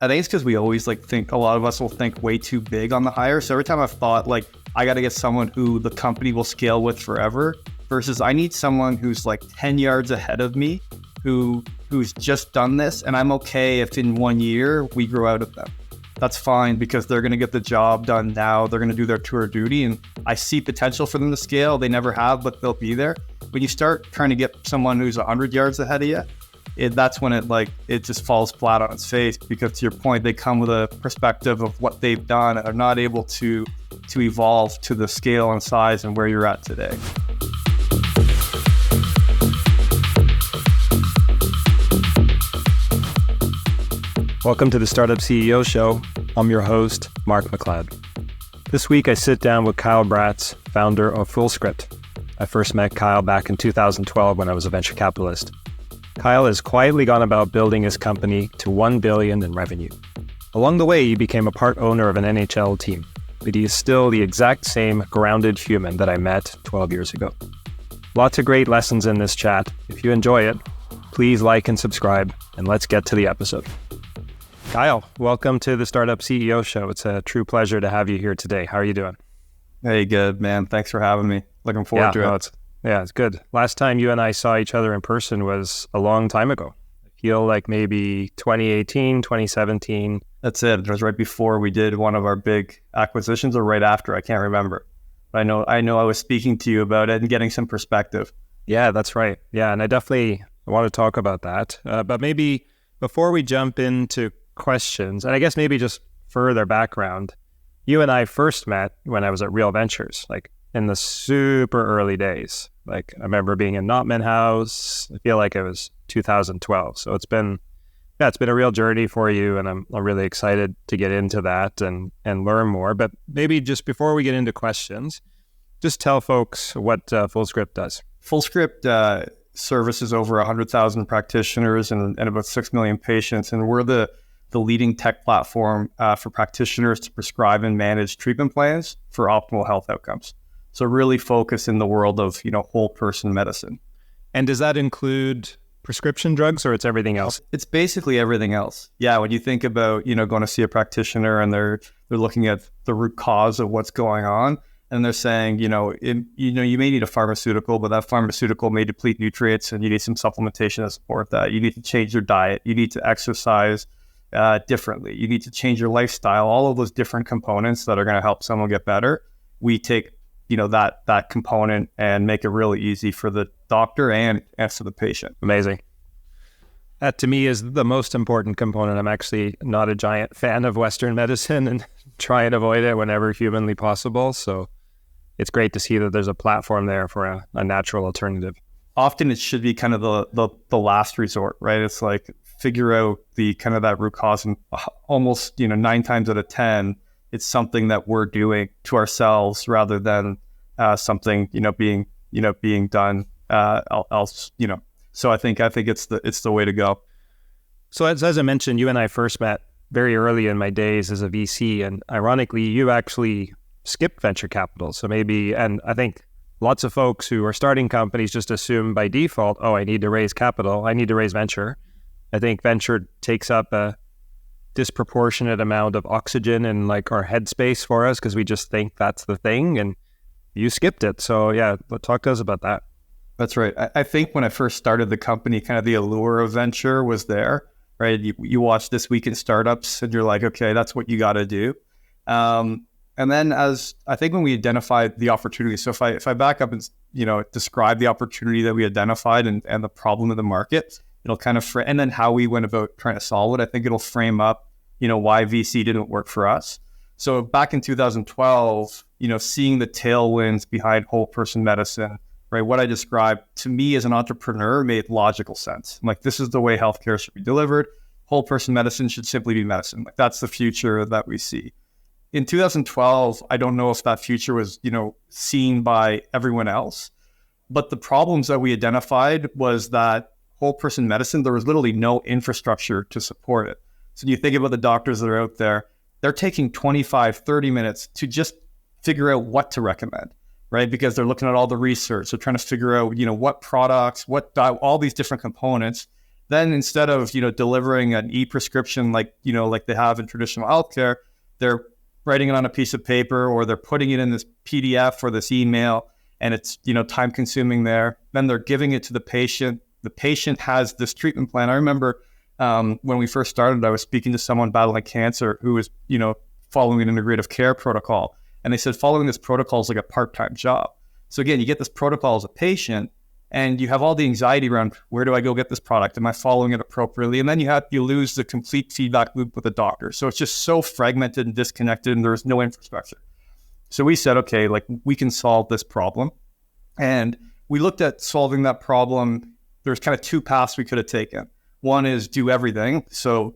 I think it's because we always think, a lot of us will think way too big on the hire. So every time I've thought I got to get someone who the company will scale with forever versus I need someone who's 10 yards ahead of me, who's just done this. And I'm okay if in 1 year we grow out of them. That's fine because they're going to get the job done now. They're going to do their tour of duty. And I see potential for them to scale. They never have, but they'll be there. When you start trying to get someone who's 100 yards ahead of you, that's when it just falls flat on its face, because to your point, they come with a perspective of what they've done and are not able to evolve to the scale and size and where you're at today. Welcome to the Startup CEO Show. I'm your host, Mark McLeod. This week I sit down with Kyle Braatz, founder of Fullscript. I first met Kyle back in 2012 when I was a venture capitalist. Kyle has quietly gone about building his company to $1 billion in revenue. Along the way, he became a part owner of an NHL team, but he is still the exact same grounded human that I met 12 years ago. Lots of great lessons in this chat. If you enjoy it, please like and subscribe, and let's get to the episode. Kyle, welcome to the Startup CEO Show. It's a true pleasure to have you here today. How are you doing? Hey, good, man. Thanks for having me. Looking forward to it. It's good. Last time you and I saw each other in person was a long time ago. I feel like maybe 2018, 2017. That's it. It was right before we did one of our big acquisitions, or right after. I can't remember. But I know I was speaking to you about it and getting some perspective. Yeah, that's right. Yeah, and I want to talk about that. But maybe before we jump into questions, and I guess maybe just further background, you and I first met when I was at Real Ventures, in the super early days. I remember being in Notman House. I feel like it was 2012. So it's been a real journey for you, and I'm really excited to get into that and learn more. But maybe just before we get into questions, just tell folks what Fullscript does. Fullscript services over 100,000 practitioners and about 6 million patients, and we're the leading tech platform for practitioners to prescribe and manage treatment plans for optimal health outcomes. So really focus in the world of, whole person medicine. And does that include prescription drugs, or it's everything else? It's basically everything else. Yeah, when you think about, going to see a practitioner and they're looking at the root cause of what's going on, and they're saying, you may need a pharmaceutical, but that pharmaceutical may deplete nutrients and you need some supplementation to support that. You need to change your diet. You need to exercise differently. You need to change your lifestyle. All of those different components that are going to help someone get better. We take that component and make it really easy for the doctor and for the patient. Amazing. That to me is the most important component. I'm actually not a giant fan of Western medicine and try and avoid it whenever humanly possible. So it's great to see that there's a platform there for a natural alternative. Often it should be kind of the last resort, right? It's figure out the kind of that root cause, and almost 9 times out of 10 it's something that we're doing to ourselves rather than something being done else. So I think it's the way to go. So as I mentioned, you and I first met very early in my days as a VC, and ironically, you actually skipped venture capital. So and I think lots of folks who are starting companies just assume by default, I need to raise capital, I need to raise venture. I think venture takes up a disproportionate amount of oxygen in our headspace for us because we just think that's the thing, and you skipped it. So yeah, talk to us about that. That's right. I think when I first started the company, kind of the allure of venture was there, right? You watch This Week in Startups and you're like, okay, that's what you got to do. And then when we identified the opportunity, so if I back up and describe the opportunity that we identified and the problem in the market, it'll kind of and then how we went about trying to solve it. I think it'll frame up why VC didn't work for us. So back in 2012, seeing the tailwinds behind whole person medicine, right? What I described to me as an entrepreneur made logical sense. This is the way healthcare should be delivered. Whole person medicine should simply be medicine. That's the future that we see. In 2012, I don't know if that future was, seen by everyone else, but the problems that we identified was that whole person medicine, there was literally no infrastructure to support it. So you think about the doctors that are out there, they're taking 25, 30 minutes to just figure out what to recommend, right? Because they're looking at all the research. They're trying to figure out, what products, all these different components. Then instead of, delivering an e-prescription like they have in traditional healthcare, they're writing it on a piece of paper or they're putting it in this PDF or this email, and it's, time consuming there. Then they're giving it to the patient. The patient has this treatment plan. I remember when we first started, I was speaking to someone battling cancer who was, following an integrative care protocol. And they said, following this protocol is like a part-time job. So again, you get this protocol as a patient and you have all the anxiety around, where do I go get this product? Am I following it appropriately? And then you lose the complete feedback loop with the doctor. So it's just so fragmented and disconnected and there's no infrastructure. So we said, okay, like we can solve this problem. And we looked at solving that problem. There's kind of two paths we could have taken. One is do everything. So,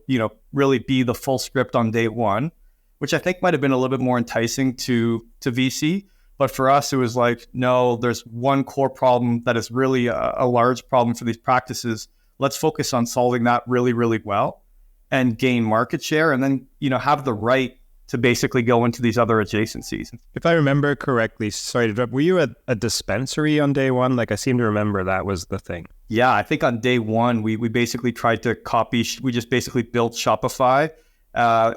really be the Fullscript on day one, which I think might have been a little bit more enticing to VC. But for us, it was like, no, there's one core problem that is really a large problem for these practices. Let's focus on solving that really, really well and gain market share and then, have the right to basically go into these other adjacencies. If I remember correctly, sorry to interrupt, were you at a dispensary on day one? Like I seem to remember that was the thing. Yeah, I think on day one, we basically tried to copy, we just basically built Shopify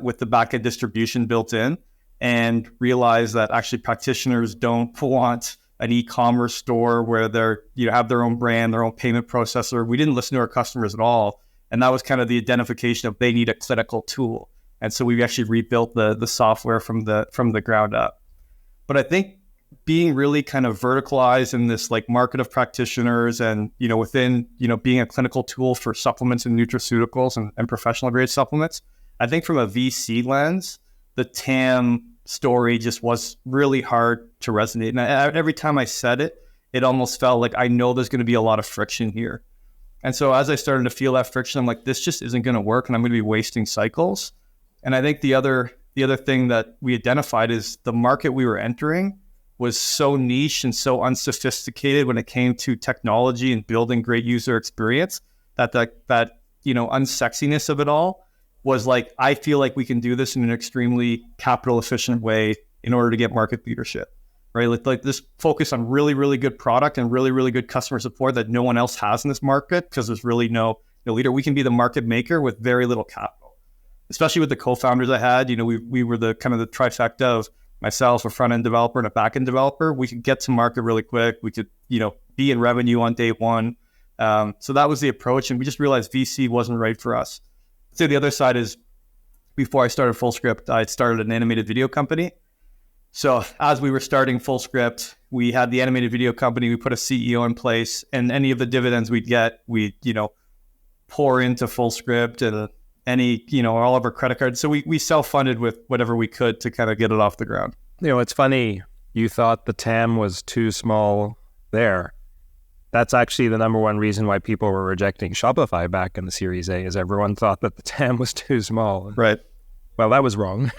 with the backend distribution built in, and realize that actually practitioners don't want an e-commerce store where they're, have their own brand, their own payment processor. We didn't listen to our customers at all. And that was kind of the identification of they need a clinical tool. And so we actually rebuilt the software from the ground up. But I think being really kind of verticalized in this like market of practitioners and, within, being a clinical tool for supplements and nutraceuticals and professional grade supplements, I think from a VC lens, the TAM story just was really hard to resonate. And every time I said it, it almost felt like I know there's going to be a lot of friction here. And so as I started to feel that friction, I'm like, this just isn't going to work and I'm going to be wasting cycles. And I think the other thing that we identified is the market we were entering was so niche and so unsophisticated when it came to technology and building great user experience that unsexiness of it all was like, I feel like we can do this in an extremely capital efficient way in order to get market leadership, right? Like this focus on really, really good product and really, really good customer support that no one else has in this market because there's really no leader. We can be the market maker with very little capital, especially with the co-founders I had. We were the kind of the trifecta of myself, a front-end developer and a back-end developer. We could get to market really quick. We could, be in revenue on day one. So that was the approach. And we just realized VC wasn't right for us. So the other side is, before I started Fullscript, I started an animated video company. So as we were starting Fullscript, we had the animated video company, we put a CEO in place, and any of the dividends we'd get, we'd, pour into Fullscript and all of our credit cards. So we self-funded with whatever we could to kind of get it off the ground. It's funny, you thought the TAM was too small there. That's actually the number one reason why people were rejecting Shopify back in the Series A, is everyone thought that the TAM was too small. Right. Well, that was wrong.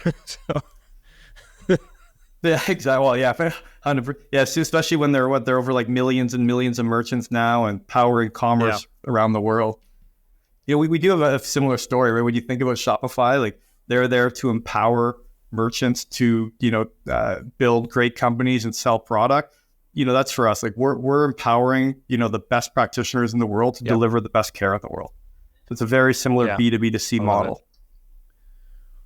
Yeah, exactly. Well, yeah, 100%. Yeah, especially when they're over like millions and millions of merchants now and powering commerce around the world. We do have a similar story, right? When you think about Shopify, like they're there to empower merchants to, build great companies and sell product. That's for us. Like we're empowering, the best practitioners in the world to deliver the best care in the world. So it's a very similar B2B to C model.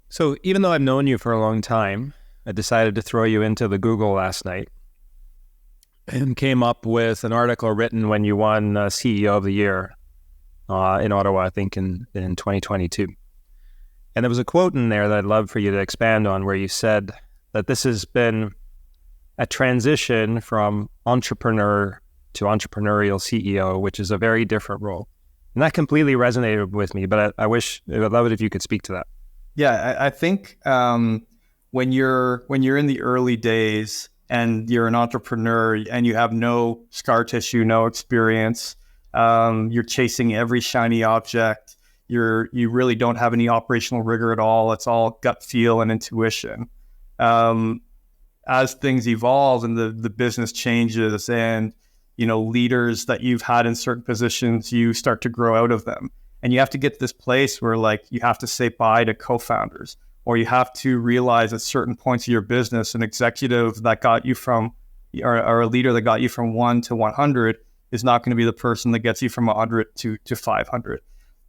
So even though I've known you for a long time, I decided to throw you into the Google last night and came up with an article written when you won CEO of the Year in Ottawa, I think in 2022. And there was a quote in there that I'd love for you to expand on, where you said that this has been a transition from entrepreneur to entrepreneurial CEO, which is a very different role. And that completely resonated with me, but I would love it if you could speak to that. Yeah, I think when you're in the early days and you're an entrepreneur and you have no scar tissue, no experience, you're chasing every shiny object, you really don't have any operational rigor at all. It's all gut feel and intuition. As things evolve and the business changes and, leaders that you've had in certain positions, you start to grow out of them. And you have to get to this place where like you have to say bye to co-founders, or you have to realize at certain points of your business, an executive that got you from, or a leader that got you from 1 to 100 is not going to be the person that gets you from 100 to 500.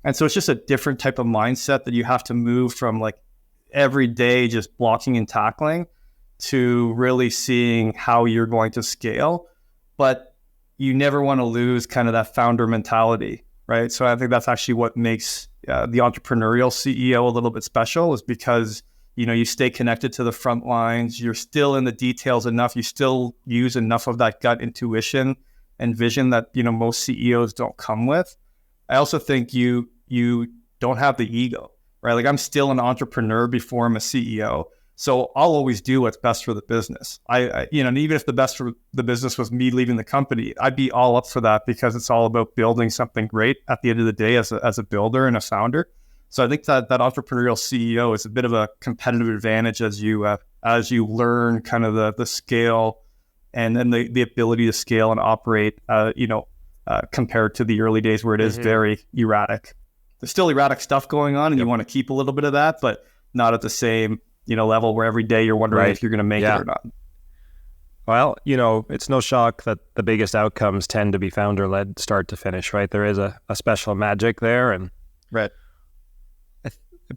And so it's just a different type of mindset that you have to move from like every day just blocking and tackling to really seeing how you're going to scale. But you never want to lose kind of that founder mentality, right? So I think that's actually what makes the entrepreneurial CEO a little bit special, is because, you know, you stay connected to the front lines. You're still in the details enough. You still use enough of that gut intuition and vision that, you know, most CEOs don't come with. I also think you don't have the ego, right? Like, I'm still an entrepreneur before I'm a CEO. So I'll always do what's best for the business. I you know, and even if the best for the business was me leaving the company, I'd be all up for that, because it's all about building something great at the end of the day as a builder and a founder. So I think that entrepreneurial CEO is a bit of a competitive advantage as you learn kind of the scale and then the ability to scale and operate, compared to the early days where it is very erratic. There's still erratic stuff going on, and you want to keep a little bit of that, but not at the same, you know, level where every day you're wondering if you're going to make it or not. Well, you know, it's no shock that the biggest outcomes tend to be founder-led start to finish, right? There is a special magic there. And right. I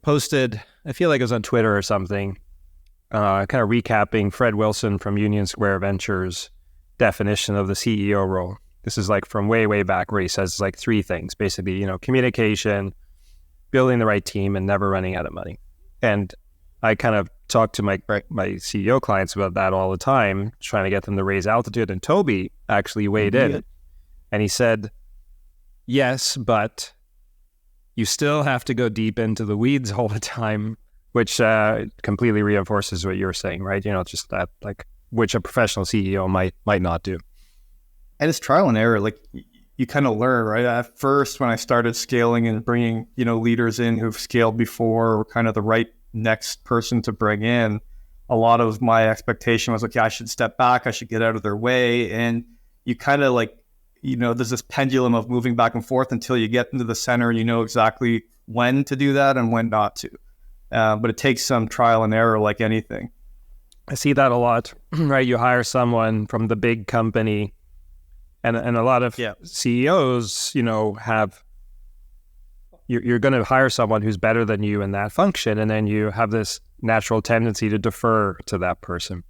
posted, I feel like it was on Twitter or something, kind of recapping Fred Wilson from Union Square Ventures' definition of the CEO role. This is like from way, way back, where he says like 3 things, basically, you know, communication, building the right team, and never running out of money. And I kind of talk to my CEO clients about that all the time, trying to get them to raise altitude. And Toby actually weighed in, and he said, yes, but you still have to go deep into the weeds all the time, which completely reinforces what you're saying, right? You know, just that, like, which a professional CEO might not do. And it's trial and error. Like, you kind of learn, right? At first, when I started scaling and bringing, you know, leaders in who've scaled before, or kind of the right next person to bring in, a lot of my expectation was, okay, I should step back, I should get out of their way. And you kind of like, you know, there's this pendulum of moving back and forth until you get into the center and you know exactly when to do that and when not to. But it takes some trial and error, like anything. I see that a lot, right? You hire someone from the big company, and a lot of CEOs, you know, you're going to hire someone who's better than you in that function, and then you have this natural tendency to defer to that person.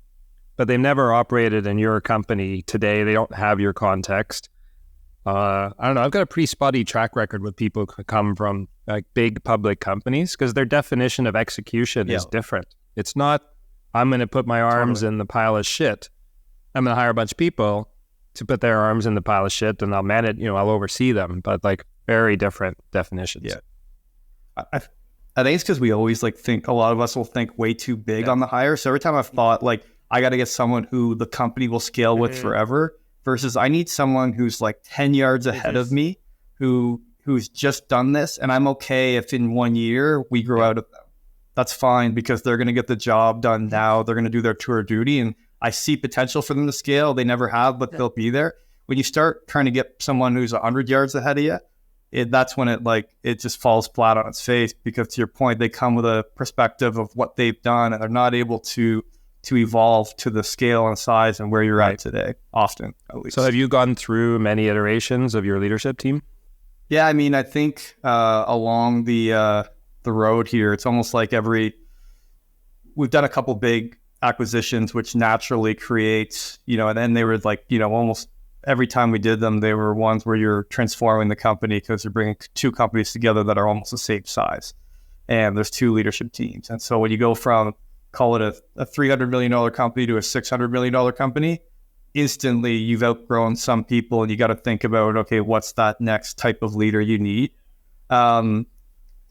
But they've never operated in your company today. They don't have your context. I don't know. I've got a pretty spotty track record with people who come from like big public companies, because their definition of execution is different. It's not, I'm going to put my arms in the pile of shit. I'm going to hire a bunch of people to put their arms in the pile of shit, and I'll manage, you know, I'll oversee them. But like, very different definitions. Yeah. I think it's because we always like think, a lot of us will think way too big on the hire. So every time I've thought like, I got to get someone who the company will scale with forever, versus I need someone who's like 10 yards ahead of me, who's just done this. And I'm okay if in 1 year we grow out of them. That's fine, because they're going to get the job done now. They're going to do their tour of duty, and I see potential for them to scale. They never have, but they'll be there. When you start trying to get someone who's 100 yards ahead of you, that's when it just falls flat on its face, because to your point, they come with a perspective of what they've done, and they're not able to evolve to the scale and size and where you're at today, often, at least. So have you gone through many iterations of your leadership team? Yeah, I mean, I think along the road here, it's almost like we've done a couple big acquisitions, which naturally creates, you know, and then they were like, you know, almost every time we did them, they were ones where you're transforming the company, because you're bringing 2 companies together that are almost the same size, and there's 2 leadership teams. And so when you go from, call it a $300 million company to a $600 million company, instantly you've outgrown some people, and you got to think about, okay, what's that next type of leader you need?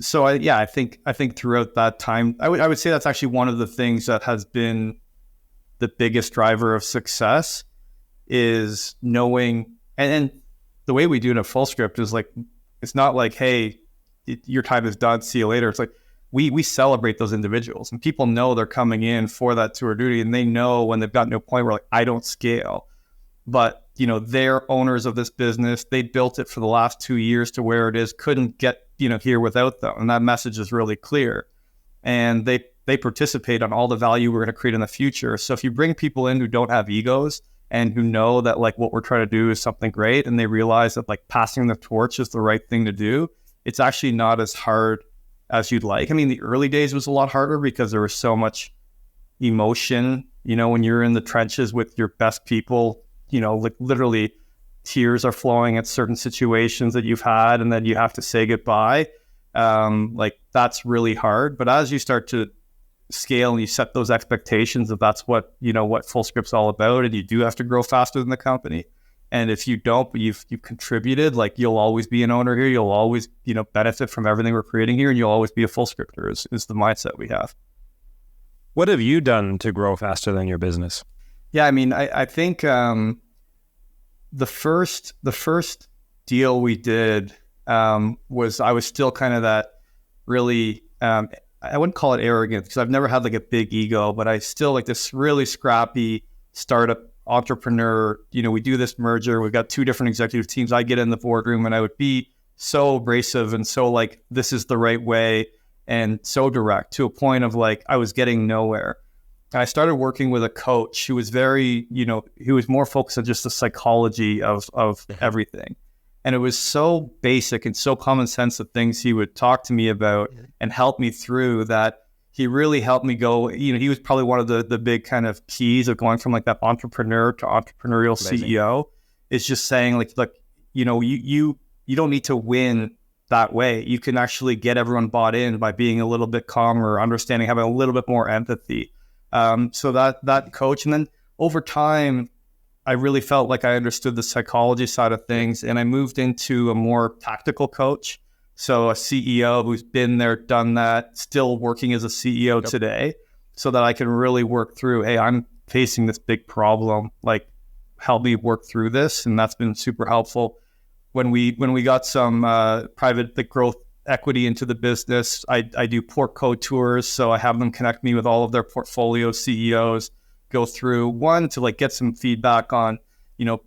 So I think throughout that time, I would say that's actually one of the things that has been the biggest driver of success, is knowing, and the way we do it at Fullscript is like, it's not like, hey, your time is done, see you later. It's like, we celebrate those individuals, and people know they're coming in for that tour duty, and they know when they've gotten to a point where like, I don't scale, but you know, they're owners of this business. They built it for the last 2 years to where it is, couldn't get, you know, here without them. And that message is really clear, and they participate on all the value we're going to create in the future. So if you bring people in who don't have egos, and who know that like what we're trying to do is something great, and they realize that like passing the torch is the right thing to do, it's actually not as hard as you'd like. I mean, the early days was a lot harder because there was so much emotion, when you're in the trenches with your best people, like literally tears are flowing at certain situations that you've had, and then you have to say goodbye. Like that's really hard. But as you start to scale and you set those expectations of that's what, what Fullscript's all about, and you do have to grow faster than the company. And if you don't, but you've contributed, like you'll always be an owner here. You'll always, benefit from everything we're creating here, and you'll always be a Fullscripter is the mindset we have. What have you done to grow faster than your business? Yeah, I mean, I think the first deal we did was I was still kind of that really, I wouldn't call it arrogant because I've never had like a big ego, but I still like this really scrappy startup entrepreneur. We do this merger. We've got 2 different executive teams. I get in the boardroom and I would be so abrasive and so like, this is the right way, and so direct to a point of like, I was getting nowhere. I started working with a coach who was very, he was more focused on just the psychology of everything. And it was so basic and so common sense the things he would talk to me about and help me through that he really helped me go, he was probably one of the big kind of keys of going from like that entrepreneur to entrepreneurial Amazing. CEO. It's just saying like, look, you don't need to win that way. You can actually get everyone bought in by being a little bit calmer, understanding, having a little bit more empathy. So that coach, and then over time, I really felt like I understood the psychology side of things, and I moved into a more tactical coach. So a CEO who's been there, done that, still working as a CEO today, so that I can really work through, hey, I'm facing this big problem, like help me work through this. And that's been super helpful. When we got some private growth equity into the business, I do portco tours. So I have them connect me with all of their portfolio CEOs, go through one to like get some feedback on,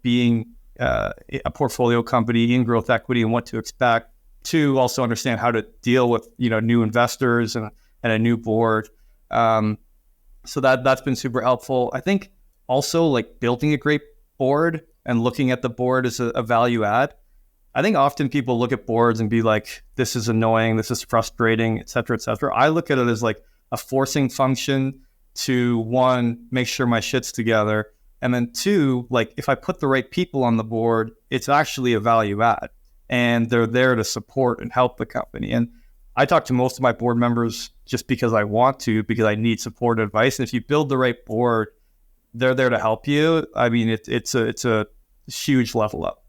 being a portfolio company in growth equity and what to expect. 2, also understand how to deal with, new investors and a new board. So that's been super helpful. I think also like building a great board and looking at the board as a value add. I think often people look at boards and be like, this is annoying, this is frustrating, et cetera, et cetera. I look at it as like a forcing function to 1, make sure my shit's together. And then 2, like if I put the right people on the board, it's actually a value add and they're there to support and help the company. And I talk to most of my board members just because I want to, because I need support and advice. And if you build the right board, they're there to help you. I mean, it's a huge level up.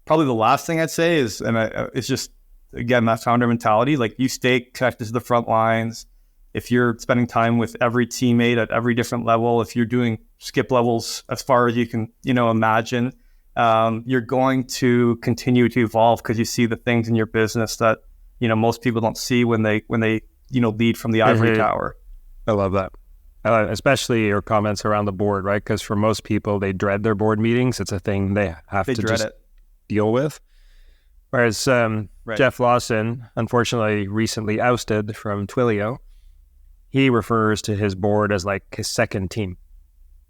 Probably the last thing I'd say is, it's just, again, that founder mentality, like you stay connected to the front lines. If you're spending time with every teammate at every different level, if you're doing skip levels as far as you can, imagine, you're going to continue to evolve because you see the things in your business that, most people don't see when they lead from the ivory tower. I love that. Especially your comments around the board, right? Because for most people, they dread their board meetings. It's a thing they have to just deal with. Whereas Jeff Lawson, unfortunately, recently ousted from Twilio, he refers to his board as like his second team,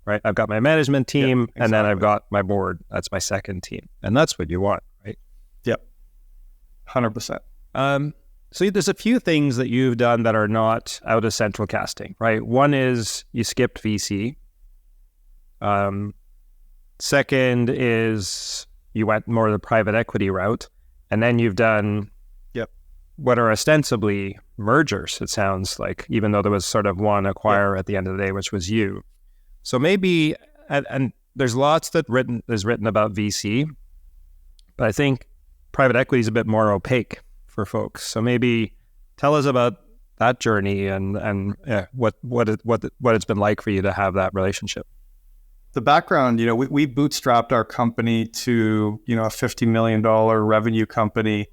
right? I've got my management team, exactly. And then I've got my board. That's my second team. And that's what you want, right? Yep. 100%. So there's a few things that you've done that are not out of central casting, right? One is you skipped VC. Second is you went more the private equity route. And then you've done what are ostensibly mergers, it sounds like, even though there was sort of one acquirer at the end of the day, which was you. So maybe, and there's lots that is written about VC, but I think private equity is a bit more opaque for folks. So maybe tell us about that journey and what it's been like for you to have that relationship. The background, we bootstrapped our company to, a $50 million revenue company.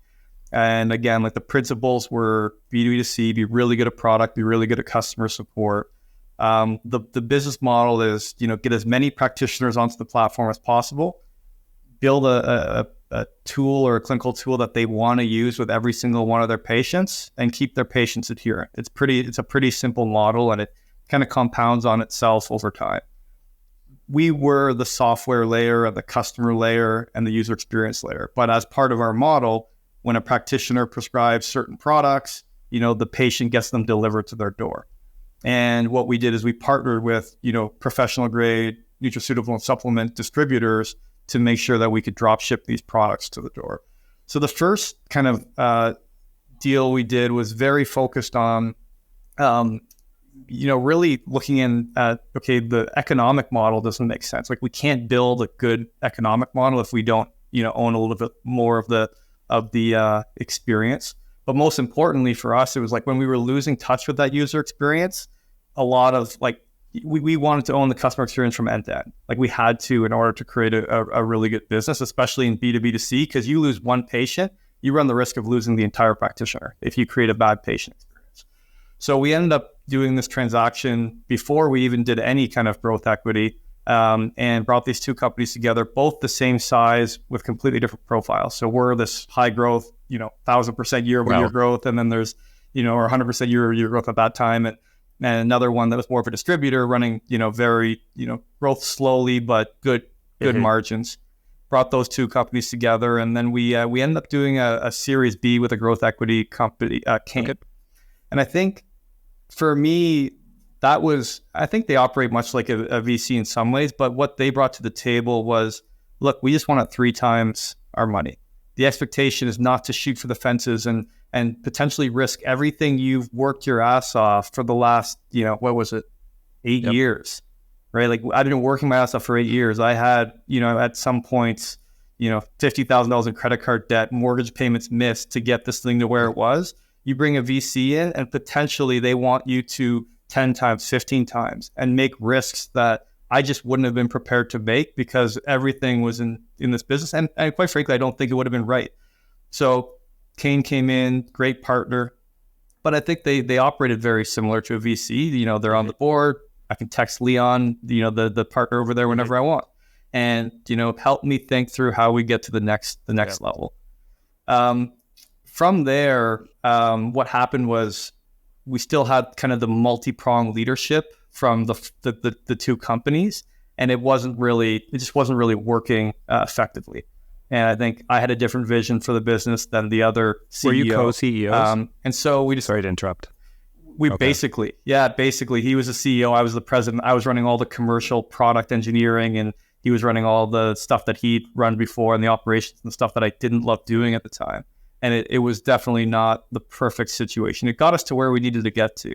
And again, like the principles were B2B2C, be really good at product, be really good at customer support. The business model is, get as many practitioners onto the platform as possible, build a tool or a clinical tool that they want to use with every single one of their patients and keep their patients adherent. It's a pretty simple model, and it kind of compounds on itself over time. We were the software layer, the customer layer, and the user experience layer. But as part of our model, when a practitioner prescribes certain products, the patient gets them delivered to their door. And what we did is we partnered with, professional grade nutraceutical and supplement distributors to make sure that we could drop ship these products to the door. So the first kind of deal we did was very focused on, really looking in at, okay, the economic model doesn't make sense. Like we can't build a good economic model if we don't, own a little bit more of the experience. But most importantly for us, it was like when we were losing touch with that user experience, a lot of like, we wanted to own the customer experience from end to end. Like we had to in order to create a really good business, especially in B2B2C, because you lose one patient, you run the risk of losing the entire practitioner if you create a bad patient experience. So we ended up doing this transaction before we even did any kind of growth equity, and brought these two companies together, both the same size with completely different profiles. So we're this high growth, 1,000% year-over-year growth, and then there's, or 100% year-over-year growth at that time, and another one that was more of a distributor running, very, growth slowly but good margins. Brought those two companies together, and then we ended up doing a Series B with a growth equity company, Kane. Okay. And I think for me, I think they operate much like a VC in some ways, but what they brought to the table was, look, we just want it 3 times our money. The expectation is not to shoot for the fences and potentially risk everything you've worked your ass off for the last, 8 years, right? Like I've been working my ass off for 8 years. I had, at some points, $50,000 in credit card debt, mortgage payments missed to get this thing to where it was. You bring a VC in and potentially they want you to 10 times, 15 times and make risks that I just wouldn't have been prepared to make because everything was in this business. And quite frankly, I don't think it would have been right. So Kane came in, great partner, but I think they operated very similar to a VC. They're on the board. I can text Leon, the partner over there whenever I want, and, help me think through how we get to the next level. From there, what happened was we still had kind of the multi-pronged leadership from the two companies, and it just wasn't really working effectively. And I think I had a different vision for the business than the other CEO. Were you co-CEOs? And so we just... Sorry to interrupt. Basically, he was the CEO, I was the president. I was running all the commercial product engineering, and he was running all the stuff that he'd run before and the operations and stuff that I didn't love doing at the time. And it was definitely not the perfect situation. It got us to where we needed to get to.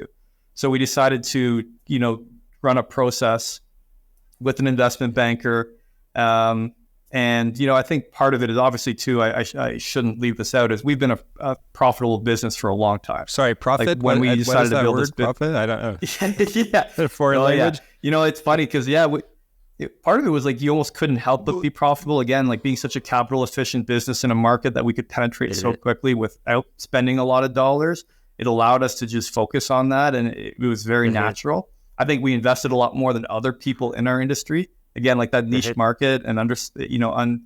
So we decided to, run a process with an investment banker. And, I think part of it is obviously too, I shouldn't leave this out, is we've been a profitable business for a long time. Sorry, profit? Like when we decided to build this profit? I don't know. Yeah. Foreign language? Yeah. It's funny because, part of it was like you almost couldn't help but be profitable. Again, like being such a capital efficient business in a market that we could penetrate so quickly without spending a lot of dollars. It allowed us to just focus on that, and it was very natural. I think we invested a lot more than other people in our industry. Again, like that niche market and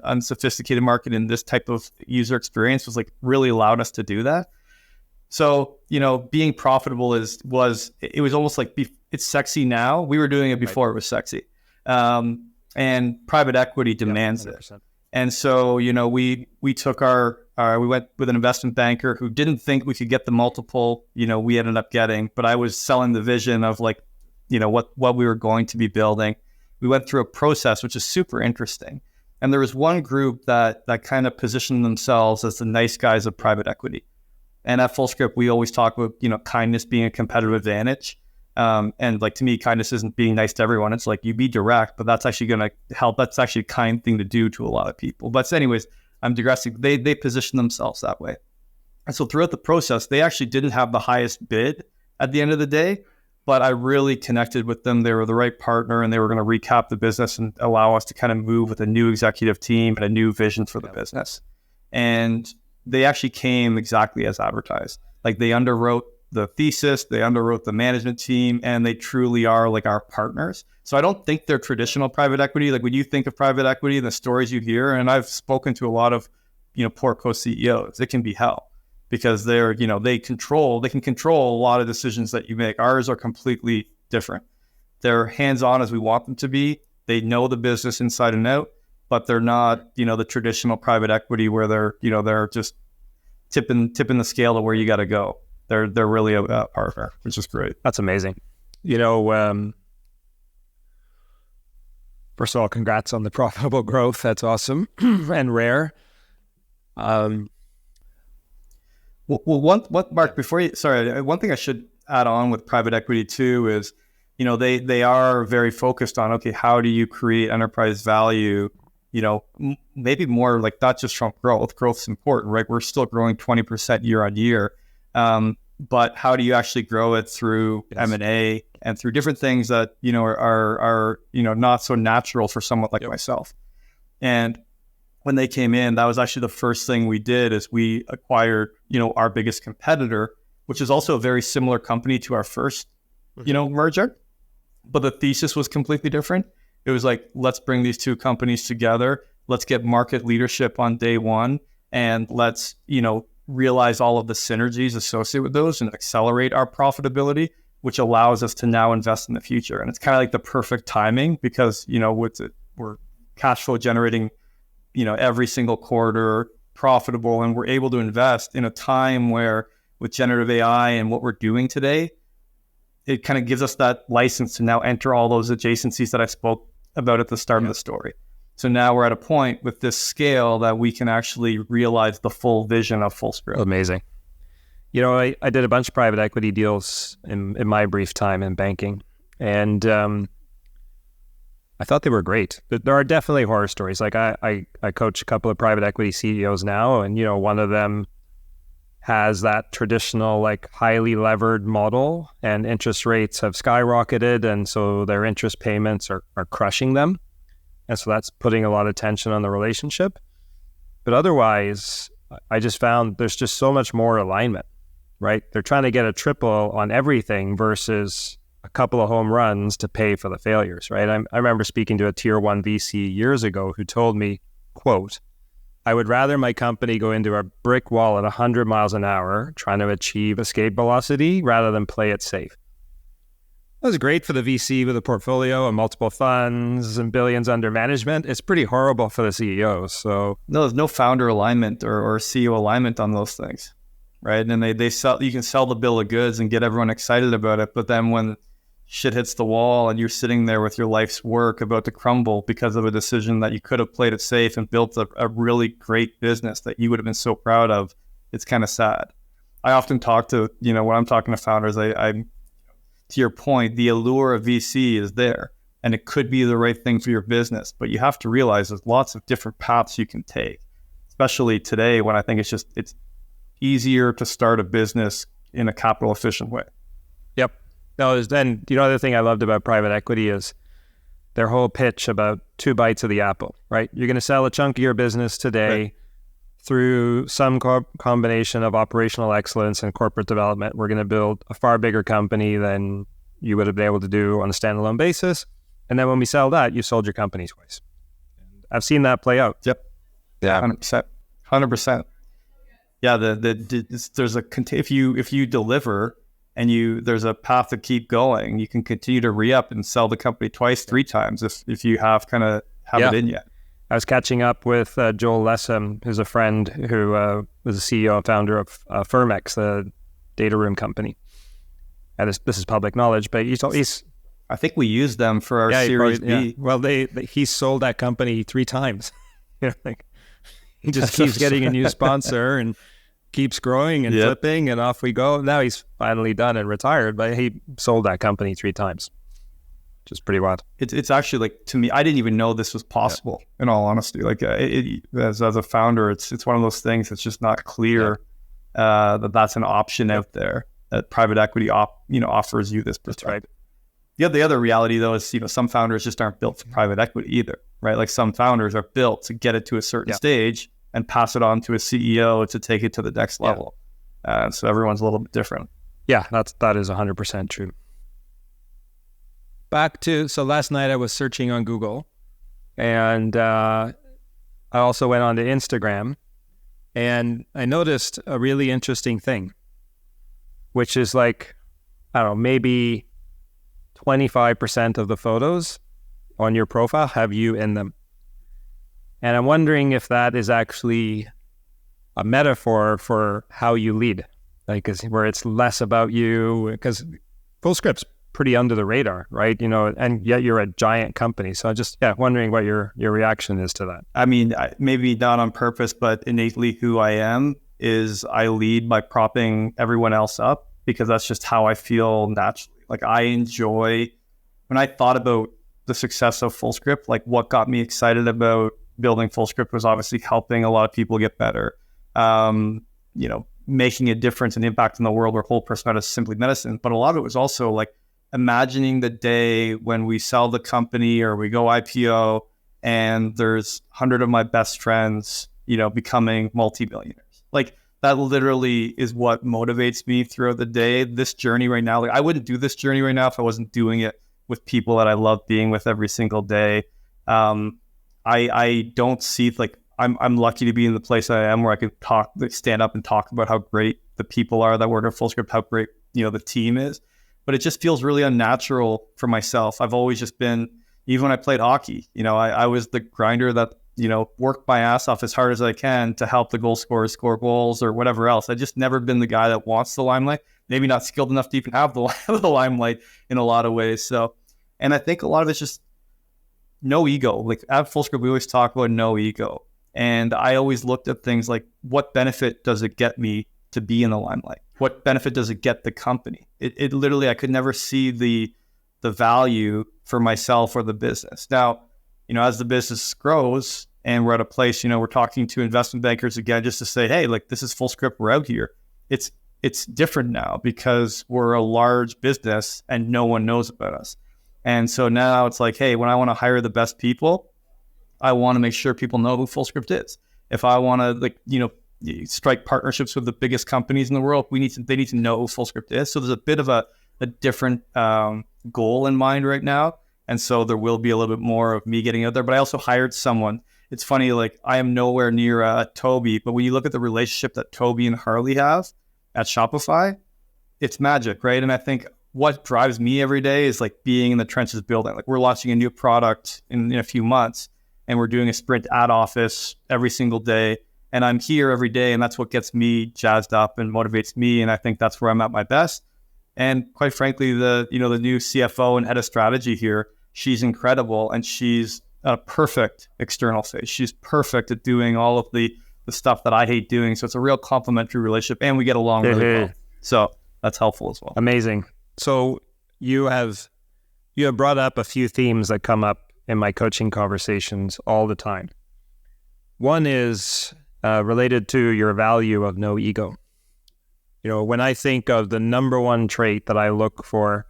unsophisticated market in this type of user experience was like really allowed us to do that. So, being profitable was almost like it's sexy now. We were doing it before it was sexy. And private equity demands it. And so, we took we went with an investment banker who didn't think we could get the multiple, we ended up getting, but I was selling the vision of like, what we were going to be building. We went through a process, which is super interesting. And there was one group that kind of positioned themselves as the nice guys of private equity. And at Fullscript, we always talk about, kindness being a competitive advantage. And like, to me, kindness isn't being nice to everyone. It's like you be direct, but that's actually going to help. That's actually a kind thing to do to a lot of people. But anyways, I'm digressing. They position themselves that way. And so throughout the process, they actually didn't have the highest bid at the end of the day, but I really connected with them. They were the right partner, and they were going to recap the business and allow us to kind of move with a new executive team and a new vision for the business. And they actually came exactly as advertised. Like they underwrote the thesis, they underwrote the management team, and they truly are like our partners. So I don't think they're traditional private equity. Like when you think of private equity, the stories you hear, and I've spoken to a lot of, poor co-CEOs, it can be hell because they're, they can control a lot of decisions that you make. Ours are completely different. They're hands-on as we want them to be. They know the business inside and out, but they're not, the traditional private equity where they're just tipping the scale to where you got to go. They're really a partner, which is great. That's amazing. First of all, congrats on the profitable growth. That's awesome and rare. Well, Mark, one thing I should add on with private equity too is, they are very focused on, okay, how do you create enterprise value? Maybe more like not just from growth. Growth's important, right? We're still growing 20% year on year. But how do you actually grow it through M&A and through different things that, are not so natural for someone like myself. And when they came in, that was actually the first thing we did is we acquired, our biggest competitor, which is also a very similar company to our first, merger. But the thesis was completely different. It was like, let's bring these two companies together. Let's get market leadership on day one. And let's, realize all of the synergies associated with those and accelerate our profitability, which allows us to now invest in the future. And it's kind of like the perfect timing because, we're cash flow generating, every single quarter, profitable, and we're able to invest in a time where with generative AI and what we're doing today, it kind of gives us that license to now enter all those adjacencies that I spoke about at the start of the story. So now we're at a point with this scale that we can actually realize the full vision of Fullscript. Amazing. I did a bunch of private equity deals in my brief time in banking, and I thought they were great. There are definitely horror stories. Like I coach a couple of private equity CEOs now, and one of them has that traditional like highly levered model, and interest rates have skyrocketed, and so their interest payments are crushing them. And so that's putting a lot of tension on the relationship. But otherwise, I just found there's just so much more alignment, right? They're trying to get a triple on everything versus a couple of home runs to pay for the failures, right? I remember speaking to a tier one VC years ago who told me, quote, "I would rather my company go into a brick wall at 100 miles an hour trying to achieve escape velocity rather than play it safe." That was great for the VC with a portfolio and multiple funds and billions under management. It's pretty horrible for the CEO. So no, there's no founder alignment or CEO alignment on those things, right? And they sell. You can sell the bill of goods and get everyone excited about it, but then when shit hits the wall and you're sitting there with your life's work about to crumble because of a decision that you could have played it safe and built a really great business that you would have been so proud of, it's kind of sad. I often talk to, when I'm talking to founders, I'm to your point, the allure of VC is there and it could be the right thing for your business, but you have to realize there's lots of different paths you can take, especially today when I think it's easier to start a business in a capital efficient way. Yep. No, then the other thing I loved about private equity is their whole pitch about 2 bites of the apple, right? You're going to sell a chunk of your business today, right, through some combination of operational excellence and corporate development. We're going to build a far bigger company than you would have been able to do on a standalone basis. And then when we sell that, you sold your company twice. And I've seen that play out. Yep. Yeah. 100%. Yeah. There's if you deliver and there's a path to keep going, you can continue to re-up and sell the company twice, 3 times if you have it in you. I was catching up with Joel Lessem, who's a friend who was the CEO and founder of Firmex, the data room company. And this is public knowledge, but he's I think we used them for our Series B. Yeah. Well, he sold that company 3 times. He just keeps getting a new sponsor and keeps growing and flipping, and off we go. Now he's finally done and retired, but he sold that company 3 times. Which is pretty wild. It's actually, like, to me, I didn't even know this was possible. In all honesty, like as a founder, it's one of those things that's just not clear that's an option out there that private equity offers you this perspective. Right. The other reality though is some founders just aren't built for private equity either, right? Like some founders are built to get it to a certain stage and pass it on to a CEO to take it to the next level. So everyone's a little bit different. Yeah, that is 100% true. So last night I was searching on Google, and I also went on to Instagram, and I noticed a really interesting thing, which is like, I don't know, maybe 25% of the photos on your profile have you in them. And I'm wondering if that is actually a metaphor for how you lead, like where it's less about you, because Fullscript's pretty under the radar, right? And yet you're a giant company. So I just, wondering what your reaction is to that. I mean, maybe not on purpose, but innately who I am is I lead by propping everyone else up, because that's just how I feel naturally. Like I enjoy, when I thought about the success of Fullscript, like what got me excited about building Fullscript was obviously helping a lot of people get better, making a difference and impact in the world where whole person is simply medicine. But a lot of it was also like imagining the day when we sell the company or we go IPO and there's 100 of my best friends, becoming multi-billionaires. Like that literally is what motivates me throughout the day. This journey right now, like I wouldn't do this journey right now if I wasn't doing it with people that I love being with every single day. I don't see, like, I'm lucky to be in the place I am where I can stand up and talk about how great the people are that work at Fullscript, how great, the team is. But it just feels really unnatural for myself. I've always just been, even when I played hockey, I was the grinder that, worked my ass off as hard as I can to help the goal scorers score goals or whatever else. I just never been the guy that wants the limelight, maybe not skilled enough to even have the limelight in a lot of ways. So, and I think a lot of it's just no ego. Like at Fullscript, we always talk about no ego. And I always looked at things like, what benefit does it get me to be in the limelight? What benefit does it get the company? It literally, I could never see the value for myself or the business. Now, as the business grows and we're at a place, we're talking to investment bankers again, just to say, hey, like this is Fullscript, we're out here. It's different now because we're a large business and no one knows about us. And so now it's like, hey, when I want to hire the best people, I want to make sure people know who Fullscript is. If I want to strike partnerships with the biggest companies in the world, they need to know who Fullscript is. So there's a bit of a different goal in mind right now. And so there will be a little bit more of me getting out there. But I also hired someone. It's funny, like I am nowhere near Toby, but when you look at the relationship that Toby and Harley have at Shopify, it's magic, right? And I think what drives me every day is like being in the trenches building. Like we're launching a new product in a few months and we're doing a sprint ad office every single day. And I'm here every day. And that's what gets me jazzed up and motivates me. And I think that's where I'm at my best. And quite frankly, the new CFO and head of strategy here, she's incredible. And she's a perfect external face. She's perfect at doing all of the stuff that I hate doing. So it's a real complementary relationship and we get along really well. So that's helpful as well. Amazing. So you have brought up a few themes that come up in my coaching conversations all the time. One is related to your value of no ego. When I think of the number one trait that I look for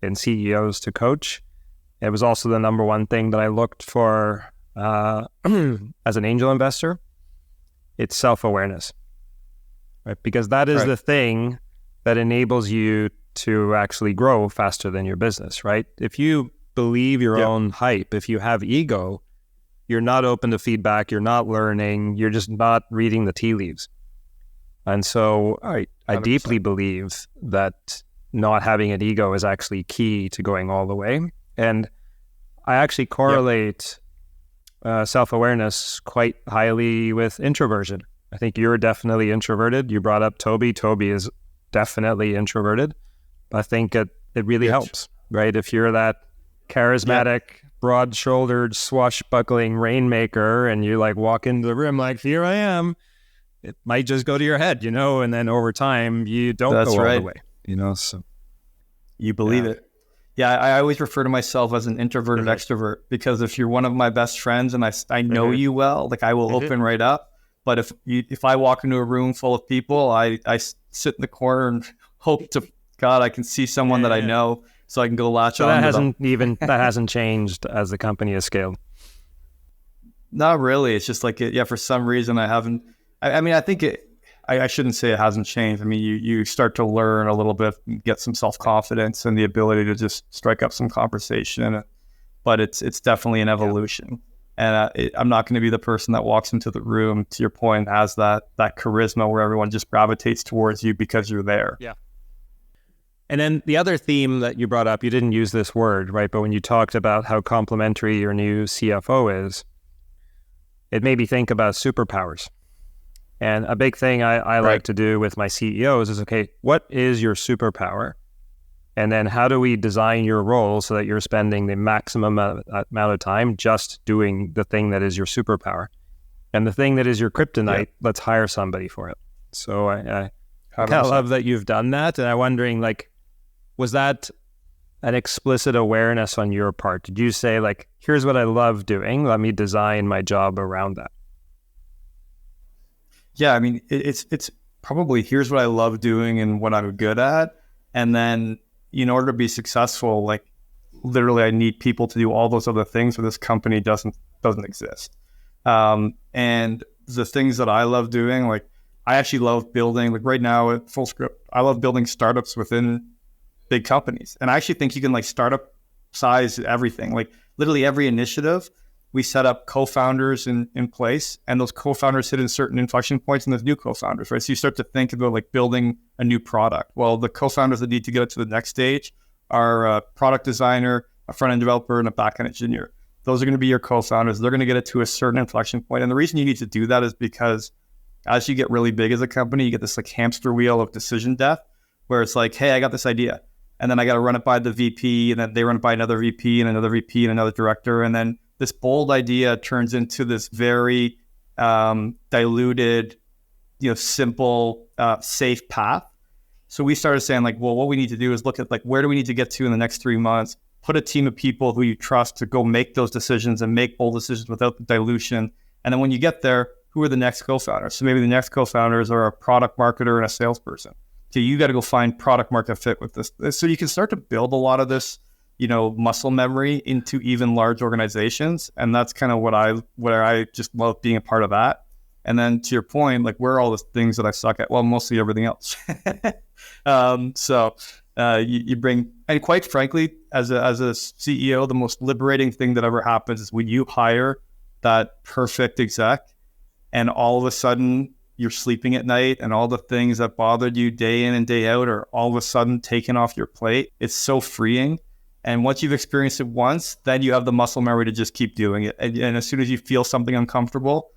in CEOs to coach, it was also the number one thing that I looked for as an angel investor. It's self-awareness, right? Because that is the thing that enables you to actually grow faster than your business, right? If you believe your own hype, if you have ego, you're not open to feedback, you're not learning, you're just not reading the tea leaves. And so I deeply believe that not having an ego is actually key to going all the way. And I actually correlate self-awareness quite highly with introversion. I think you're definitely introverted. You brought up Toby. Toby is definitely introverted. I think it really helps, right? If you're that charismatic, broad-shouldered, swashbuckling rainmaker and you like walk into the room like, here I am, it might just go to your head, and then over time you don't go all the way, so. You believe it. Yeah, I always refer to myself as an introverted extrovert because if you're one of my best friends and I know you well, like I will open right up. But if I walk into a room full of people, I sit in the corner and hope to God I can see someone that I know so I can go latch on. That hasn't changed as the company has scaled. Not really. It's just like for some reason I haven't. I think I shouldn't say it hasn't changed. I mean, you start to learn a little bit, get some self-confidence and the ability to just strike up some conversation. But it's definitely an evolution. And I'm not going to be the person that walks into the room, to your point, has that charisma where everyone just gravitates towards you because you're there. Yeah. And then the other theme that you brought up, you didn't use this word, right? But when you talked about how complementary your new CFO is, it made me think about superpowers. And a big thing I like to do with my CEOs is, okay, what is your superpower? And then how do we design your role so that you're spending the maximum amount of time just doing the thing that is your superpower? And the thing that is your kryptonite, let's hire somebody for it. So I kind of love that you've done that. And I'm wondering, like, was that an explicit awareness on your part? Did you say, like, here's what I love doing, let me design my job around that? Yeah, I mean, it's probably here's what I love doing and what I'm good at. And then in order to be successful, like literally I need people to do all those other things where this company doesn't exist. And the things that I love doing, like I actually love building, like right now at Fullscript, I love building startups within big companies. And I actually think you can like startup size everything, like literally every initiative. We set up co-founders in place, and those co-founders hit in certain inflection points, and there's new co-founders, right? So you start to think about like building a new product. Well, the co-founders that need to get it to the next stage are a product designer, a front-end developer, and a back-end engineer. Those are going to be your co-founders. They're going to get it to a certain inflection point. And the reason you need to do that is because as you get really big as a company, you get this like hamster wheel of decision death, where it's like, hey, I got this idea, and then I got to run it by the VP, and then they run it by another VP and another VP and another director, and then this bold idea turns into this very diluted, simple, safe path. So we started saying like, well, what we need to do is look at like, where do we need to get to in the next 3 months? Put a team of people who you trust to go make those decisions and make bold decisions without the dilution. And then when you get there, who are the next co-founders? So maybe the next co-founders are a product marketer and a salesperson. So you got to go find product market fit with this. So you can start to build a lot of this muscle memory into even large organizations. And that's kind of what I just love being a part of that. And then to your point, like where are all the things that I suck at? Well, mostly everything else. You bring, and quite frankly, as a CEO, the most liberating thing that ever happens is when you hire that perfect exec and all of a sudden you're sleeping at night and all the things that bothered you day in and day out are all of a sudden taken off your plate. It's so freeing. And once you've experienced it once, then you have the muscle memory to just keep doing it. And as soon as you feel something uncomfortable,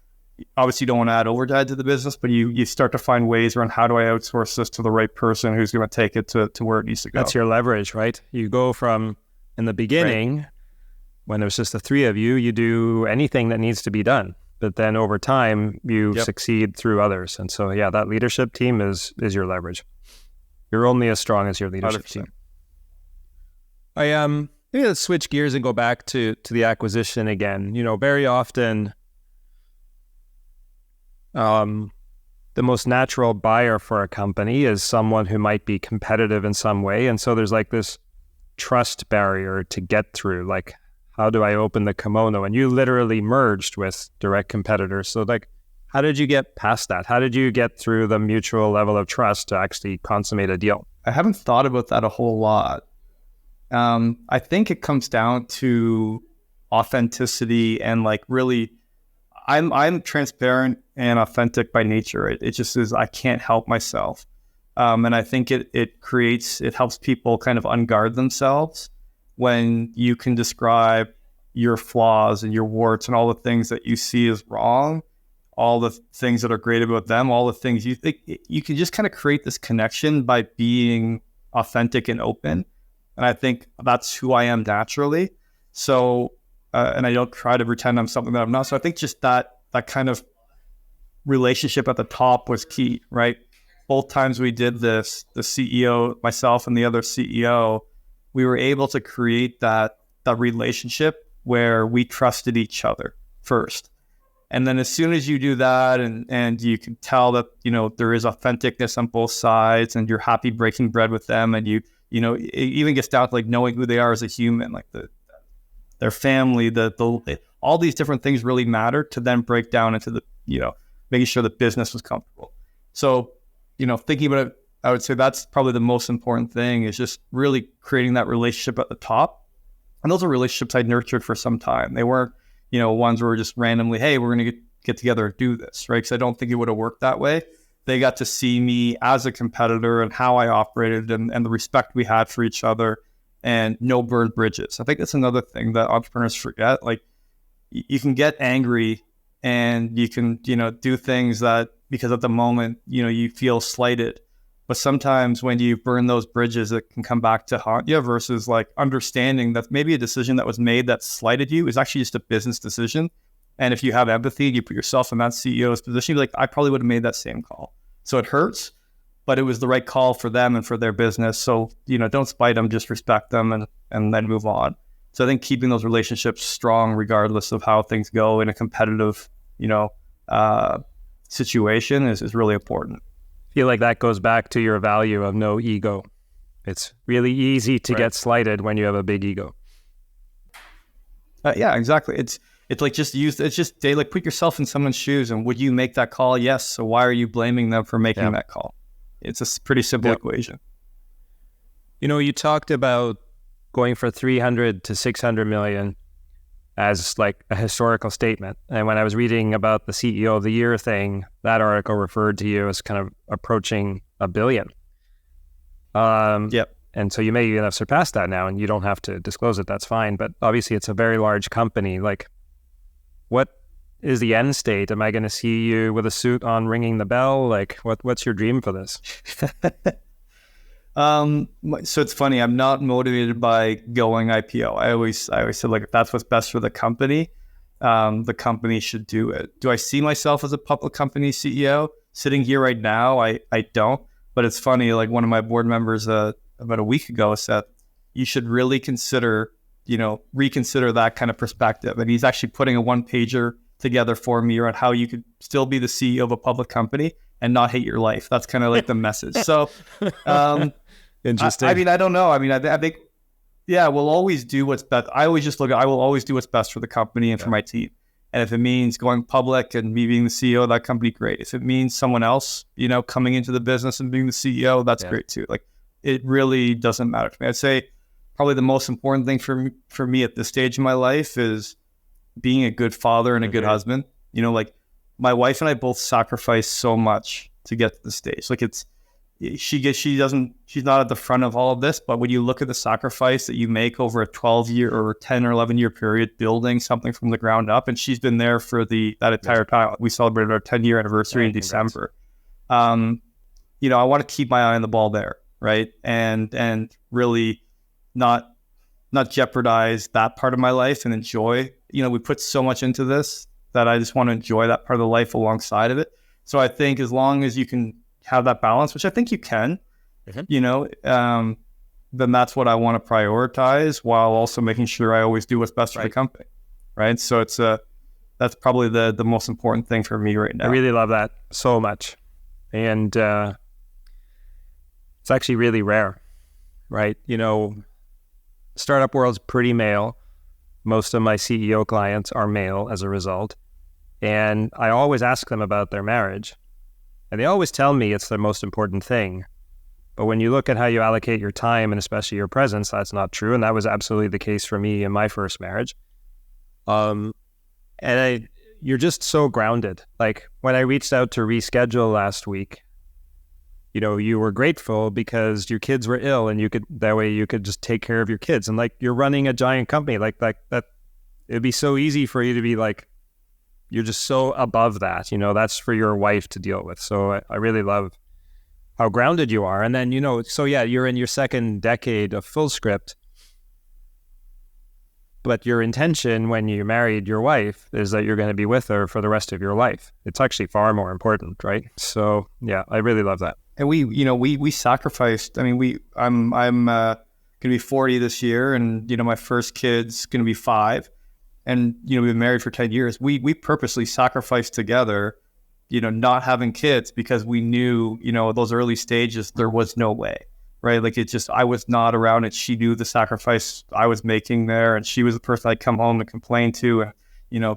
obviously you don't want to add overhead to the business, but you start to find ways around how do I outsource this to the right person who's going to take it to where it needs to go. That's your leverage, right? You go from, in the beginning, right, when there's just the three of you, you do anything that needs to be done. But then over time, you succeed through others. And so, yeah, that leadership team is your leverage. You're only as strong as your leadership 100%. Team. Maybe let's switch gears and go back to the acquisition again. Very often, the most natural buyer for a company is someone who might be competitive in some way. And so there's like this trust barrier to get through. Like, how do I open the kimono? And you literally merged with direct competitors. So like, how did you get past that? How did you get through the mutual level of trust to actually consummate a deal? I haven't thought about that a whole lot. I think it comes down to authenticity and like really, I'm transparent and authentic by nature. It just is, I can't help myself. And I think it helps people kind of unguard themselves when you can describe your flaws and your warts and all the things that you see as wrong, all the things that are great about them, all the things you think. You can just kind of create this connection by being authentic and open. And I think that's who I am naturally. So, and I don't try to pretend I'm something that I'm not. So I think just that kind of relationship at the top was key, right? Both times we did this, the CEO, myself and the other CEO, we were able to create that relationship where we trusted each other first. And then as soon as you do that and you can tell that, there is authenticness on both sides and you're happy breaking bread with them, and it even gets down to like knowing who they are as a human, like their family, all these different things really matter to then break down into the, making sure the business was comfortable. So, thinking about it, I would say that's probably the most important thing, is just really creating that relationship at the top. And those are relationships I'd nurtured for some time. They weren't, ones where we're just randomly, hey, we're going to get together and do this, right? Because I don't think it would have worked that way. They got to see me as a competitor and how I operated and the respect we had for each other, and no burned bridges. I think that's another thing that entrepreneurs forget. Like, you can get angry and you can, do things that because at the moment, you feel slighted. But sometimes when you burn those bridges, it can come back to haunt you, versus like understanding that maybe a decision that was made that slighted you is actually just a business decision. And if you have empathy and you put yourself in that CEO's position, you're like, I probably would have made that same call. So it hurts, but it was the right call for them and for their business. So, don't spite them, just respect them and then move on. So I think keeping those relationships strong, regardless of how things go in a competitive, situation is really important. I feel like that goes back to your value of no ego. It's really easy to get slighted when you have a big ego. Yeah, exactly. It's like put yourself in someone's shoes, and would you make that call? Yes. So why are you blaming them for making that call? It's a pretty simple equation. You talked about going for 300 to 600 million as like a historical statement. And when I was reading about the CEO of the Year thing, that article referred to you as kind of approaching $1 billion. And so you may even have surpassed that now, and you don't have to disclose it. That's fine. But obviously it's a very large company. Like, what is the end state? Am I going to see you with a suit on ringing the bell? Like, what's your dream for this? So it's funny. I'm not motivated by going IPO. I always said, like, if that's what's best for the company should do it. Do I see myself as a public company CEO sitting here right now? I don't. But it's funny. Like, one of my board members about a week ago said, you should really reconsider that kind of perspective. And he's actually putting a 1-pager together for me around how you could still be the CEO of a public company and not hate your life. That's kind of like the message. So, interesting. I don't know. I think, we'll always do what's best. I will always do what's best for the company and for my team. And if it means going public and me being the CEO of that company, great. If it means someone else, coming into the business and being the CEO, that's great too. Like, it really doesn't matter to me. I'd say probably the most important thing for me at this stage in my life is being a good father and a good husband. Like, my wife and I both sacrifice so much to get to the stage. Like, she's not at the front of all of this, but when you look at the sacrifice that you make over a 12-year or 10 or 11-year period, building something from the ground up, and she's been there for that entire time. We celebrated our 10-year anniversary in December. I want to keep my eye on the ball there, right? And really not jeopardize that part of my life and enjoy. We put so much into this that I just want to enjoy that part of the life alongside of it. So I think as long as you can have that balance, which I think you can, then that's what I want to prioritize, while also making sure I always do what's best for the company, right? So that's probably the most important thing for me right now. I really love that so much. And it's actually really rare, right? Startup world's pretty male. Most of my CEO clients are male as a result. And I always ask them about their marriage. And they always tell me it's the most important thing. But when you look at how you allocate your time, and especially your presence, that's not true. And that was absolutely the case for me in my first marriage. You're just so grounded. Like, when I reached out to reschedule last week, you were grateful because your kids were ill, and you could just take care of your kids. And like, you're running a giant company like that. It'd be so easy for you to be like, you're just so above that, that's for your wife to deal with. So I really love how grounded you are. And then, you're in your second decade of Fullscript, but your intention when you married your wife is that you're going to be with her for the rest of your life. It's actually far more important, right? So yeah, I really love that. And we sacrificed. I'm going to be 40 this year, and my first kid's going to be 5. And, we've been married for 10 years. We purposely sacrificed together, not having kids, because we knew, those early stages, there was no way, right? Like, I was not around it. She knew the sacrifice I was making there. And she was the person I'd come home and complain to and,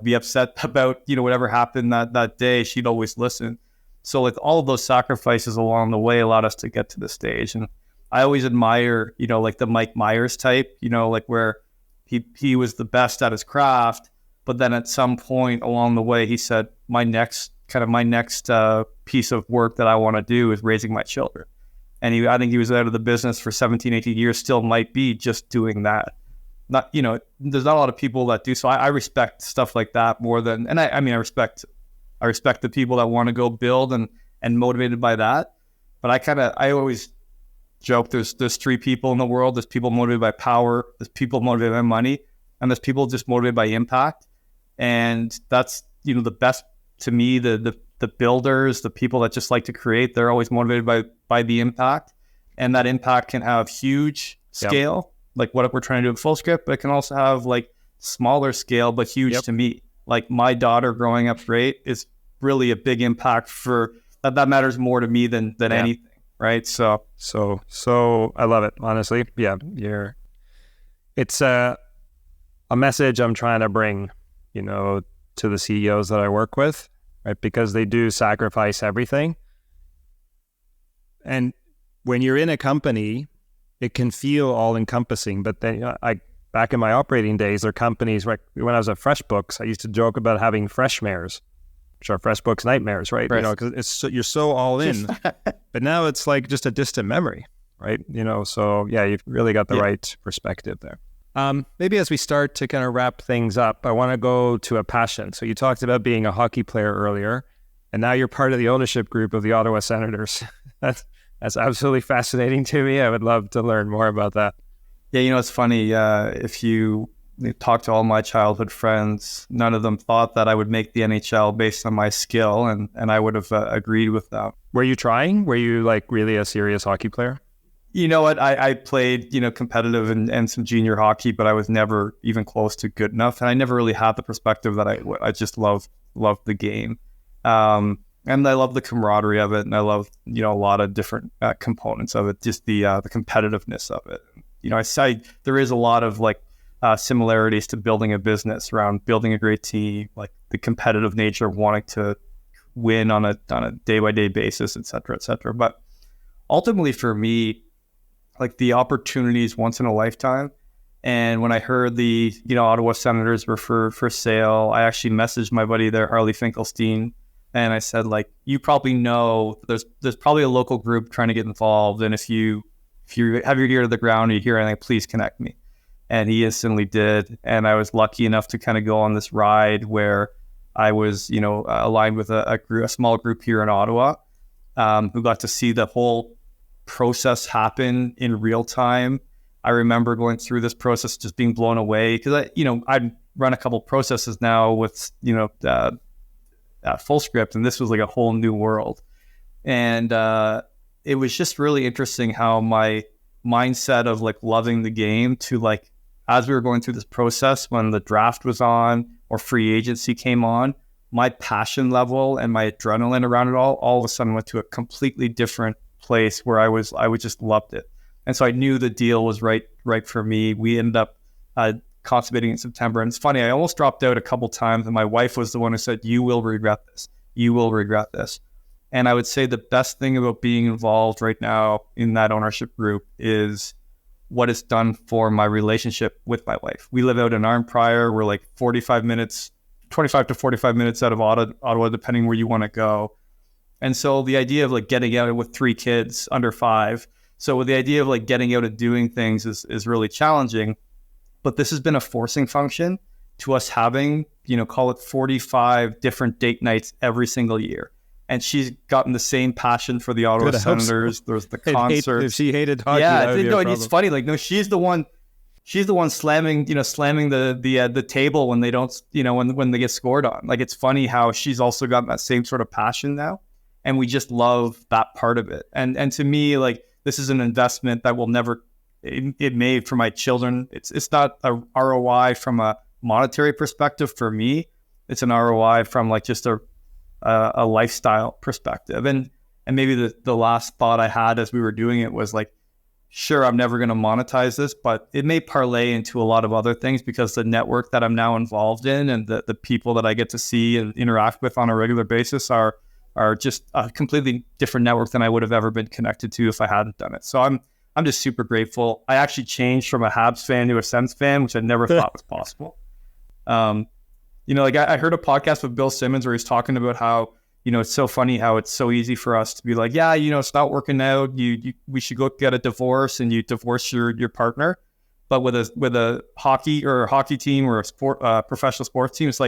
be upset about, whatever happened that day. She'd always listen. So like, all of those sacrifices along the way allowed us to get to this stage. And I always admire, like the Mike Myers type, like where he was the best at his craft, but then at some point along the way, he said, my next piece of work that I want to do is raising my children. And I think he was out of the business for 17, 18 years, still might be just doing that. Not, there's not a lot of people that do. So I respect stuff like that more than, and I respect I respect the people that want to go build and motivated by that. But I always joke, there's three people in the world. There's people motivated by power, there's people motivated by money, and there's people just motivated by impact. And that's, the best to me, the builders, the people that just like to create, they're always motivated by the impact. And that impact can have huge scale, like what we're trying to do at Fullscript, but it can also have like smaller scale, but huge to me. Like my daughter growing up great is really a big impact for that matters more to me than anything. Right. So I love it. Honestly. Yeah. It's a message I'm trying to bring, to the CEOs that I work with, right? Because they do sacrifice everything. And when you're in a company, it can feel all encompassing, but then back in my operating days, there are companies, like when I was at FreshBooks, I used to joke about having freshmares, which are FreshBooks nightmares, right? Because you're so all in, but now it's like just a distant memory, right? So yeah, you've really got the right perspective there. Maybe as we start to kind of wrap things up, I want to go to a passion. So you talked about being a hockey player earlier, and now you're part of the ownership group of the Ottawa Senators. That's absolutely fascinating to me. I would love to learn more about that. Yeah, it's funny. If you talk to all my childhood friends, none of them thought that I would make the NHL based on my skill, and I would have agreed with that. Were you trying? Were you like really a serious hockey player? You know what? I played, competitive and some junior hockey, but I was never even close to good enough. And I never really had the perspective that I just love the game. And I love the camaraderie of it. And I love, a lot of different components of it, just the competitiveness of it. I say there is a lot of similarities to building a business around building a great team, like the competitive nature of wanting to win on a day-by-day basis, et cetera, et cetera. But ultimately for me, like the opportunities once in a lifetime. And when I heard the, Ottawa Senators were for sale, I actually messaged my buddy there, Harley Finkelstein. And I said, you probably know there's probably a local group trying to get involved. And if you have your ear to the ground, or you hear anything, please connect me. And he instantly did. And I was lucky enough to kind of go on this ride where I was, aligned with a small group here in Ottawa, who got to see the whole process happen in real time. I remember going through this process, just being blown away because I'd run a couple processes now with, Fullscript, and this was like a whole new world. And it was just really interesting how my mindset of loving the game to as we were going through this process, when the draft was on or free agency came on, my passion level and my adrenaline around it all of a sudden went to a completely different place where I just loved it. And so I knew the deal was right for me. We ended up consummating in September. And it's funny, I almost dropped out a couple times, and my wife was the one who said, "You will regret this. You will regret this." And I would say the best thing about being involved right now in that ownership group is what it's done for my relationship with my wife. We live out in Arnprior. We're 25 to 45 minutes out of Ottawa, depending where you want to go. And so the idea of getting out with 3 kids under 5. So with the idea of getting out and doing things is really challenging, but this has been a forcing function to us having, call it 45 different date nights every single year. And she's gotten the same passion for the Ottawa Senators. There's the concerts. If she hated hockey, it's funny. She's the one slamming the table when they don't, when they get scored on. It's funny how she's also got that same sort of passion now. And we just love that part of it. And to me, this is an investment that will never, it made for my children. It's not a ROI from a monetary perspective for me. It's an ROI from just a lifestyle perspective. And maybe the last thought I had as we were doing it was sure, I'm never going to monetize this, but it may parlay into a lot of other things because the network that I'm now involved in and the people that I get to see and interact with on a regular basis are just a completely different network than I would have ever been connected to if I hadn't done it. So I'm just super grateful. I actually changed from a Habs fan to a Sens fan, which I never thought was possible. I heard a podcast with Bill Simmons where he's talking about how, it's so funny how it's so easy for us to be it's not working out. We should go get a divorce, and you divorce your partner. But with a hockey team or a professional sports team, it's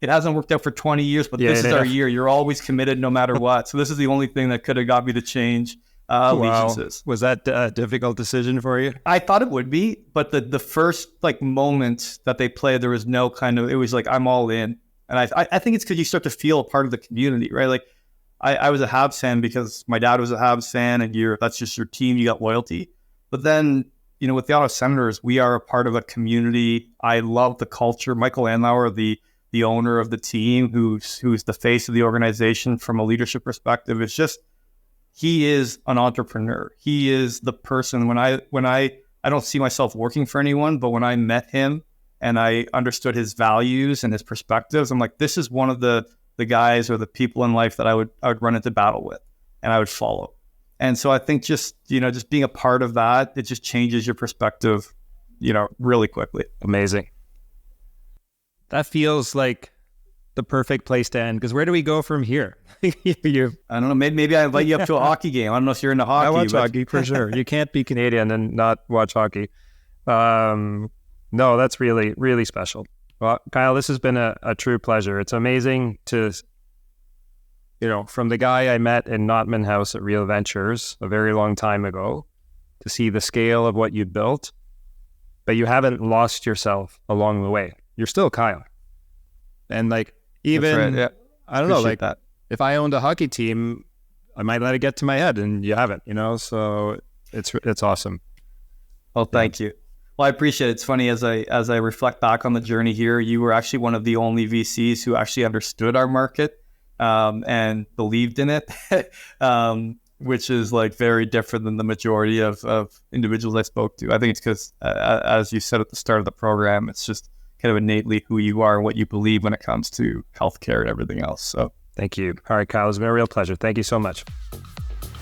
it hasn't worked out for 20 years, but this is our year. You're always committed no matter what. So this is the only thing that could have got me to change allegiances. Was that a difficult decision for you? I thought it would be, but the first like moment that they played, there was no kind of, it was like, I'm all in. And I think it's because you start to feel a part of the community, right? Like I was a Habs fan because my dad was a Habs fan, and that's just your team, you got loyalty. But then, with the Ottawa Senators, we are a part of a community. I love the culture. Michael Andlauer, the owner of the team, who's the face of the organization from a leadership perspective, it's just, he is an entrepreneur. He is the person. When I don't see myself working for anyone, but when I met him and I understood his values and his perspectives, I'm like, this is one of the guys or the people in life that I would run into battle with and I would follow. And so I think just being a part of that, it just changes your perspective, really quickly. Amazing. That feels like the perfect place to end, because where do we go from here? I don't know. Maybe I invite you up to a hockey game. I don't know if you're into hockey. I watch hockey for sure. You can't be Canadian and not watch hockey. No, that's really, really special. Well, Kyle, this has been a true pleasure. It's amazing to, from the guy I met in Notman House at Real Ventures a very long time ago, to see the scale of what you built, but you haven't lost yourself along the way. You're still Kyle. And like, even, right, yeah. I don't know, like that. If I owned a hockey team, I might let it get to my head, and you haven't, so it's awesome. Well, thank you. Well, I appreciate it. It's funny, as I reflect back on the journey here, you were actually one of the only VCs who actually understood our market and believed in it, which is like very different than the majority of individuals I spoke to. I think it's because, as you said at the start of the program, it's just kind of innately who you are and what you believe when it comes to healthcare and everything else. So thank you. All right, Kyle, it's been a real pleasure. Thank you so much.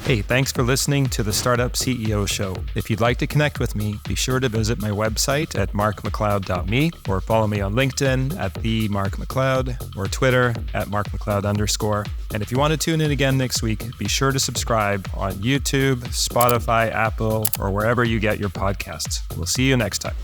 Hey, thanks for listening to the Startup CEO Show. If you'd like to connect with me, be sure to visit my website at markmcleod.me, or follow me on LinkedIn at @themarkmcleod, or Twitter at @markmcleod_. And if you want to tune in again next week, be sure to subscribe on YouTube, Spotify, Apple, or wherever you get your podcasts. We'll see you next time.